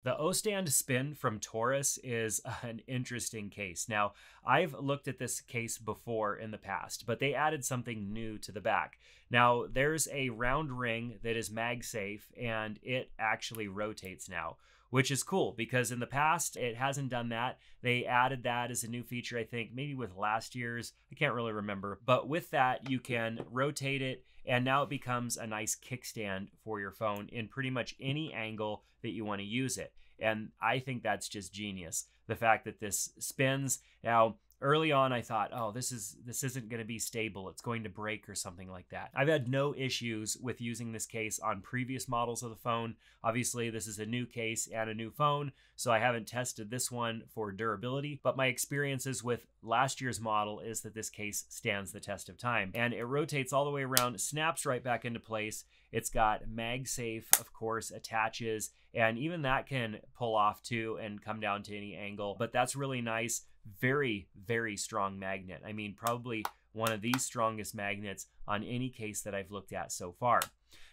The Ostand Spin from Torras is an interesting case. Now, I've looked at this case before in the past, but they added something new to the back. Now, there's a round ring that is MagSafe, and it actually rotates now, which is cool because in the past, it hasn't done that. They added that as a new feature, I think, maybe with last year's. I can't really remember. But with that, you can rotate it, and now it becomes a nice kickstand for your phone in pretty much any angle that you want to use it. And I think that's just genius. The fact that this spins. Now, early on, I thought, oh, this isn't going to be stable. It's going to break or something like that. I've had no issues with using this case on previous models of the phone. Obviously, this is a new case and a new phone, so I haven't tested this one for durability, but my experiences with last year's model is that this case stands the test of time. And it rotates all the way around, snaps right back into place. It's got MagSafe, of course, attaches, and even that can pull off too and come down to any angle, but that's really nice. Very, very strong magnet. I mean, probably one of the strongest magnets on any case that I've looked at so far.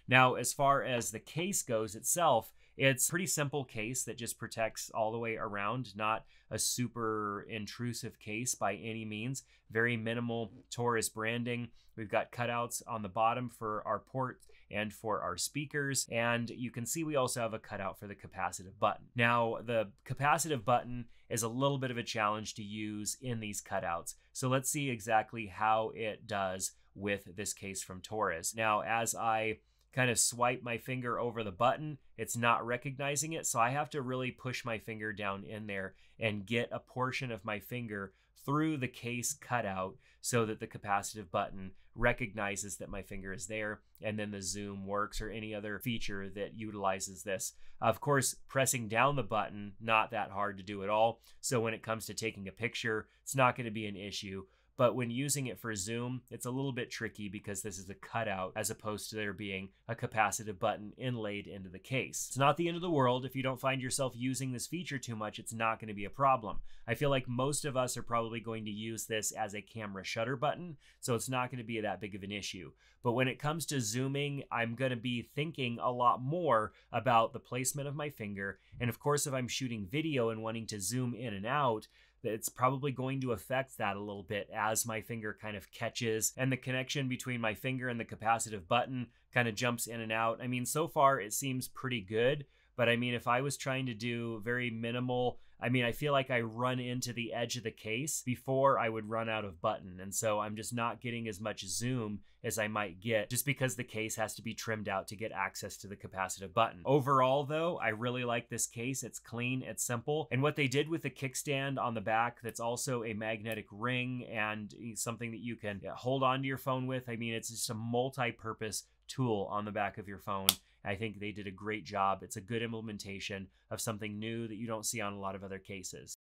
Now, as far as the case goes itself, it's a pretty simple case that just protects all the way around, not a super intrusive case by any means. Very minimal Torras branding. We've got cutouts on the bottom for our port and for our speakers. And you can see we also have a cutout for the capacitive button. Now, the capacitive button is a little bit of a challenge to use in these cutouts. So let's see exactly how it does with this case from Torras. Now, as I kind of swipe my finger over the button, it's not recognizing it. So I have to really push my finger down in there and get a portion of my finger through the case cutout so that the capacitive button recognizes that my finger is there, and then the zoom works or any other feature that utilizes this. Of course, pressing down the button, not that hard to do at all. So when it comes to taking a picture, it's not going to be an issue. But when using it for zoom, it's a little bit tricky because this is a cutout as opposed to there being a capacitive button inlaid into the case. It's not the end of the world. If you don't find yourself using this feature too much, it's not going to be a problem. I feel like most of us are probably going to use this as a camera shutter button, so it's not going to be that big of an issue. But when it comes to zooming, I'm going to be thinking a lot more about the placement of my finger. And of course, if I'm shooting video and wanting to zoom in and out, it's probably going to affect that a little bit as my finger kind of catches and the connection between my finger and the capacitive button kind of jumps in and out. I mean, so far it seems pretty good, but I mean, if I was trying to do very minimal, I mean, I feel like I run into the edge of the case before I would run out of button. And so I'm just not getting as much zoom as I might get just because the case has to be trimmed out to get access to the capacitive button. Overall, though, I really like this case. It's clean, it's simple. And what they did with the kickstand on the back, that's also a magnetic ring and something that you can hold onto your phone with. I mean, it's just a multi-purpose tool on the back of your phone. I think they did a great job. It's a good implementation of something new that you don't see on a lot of other cases.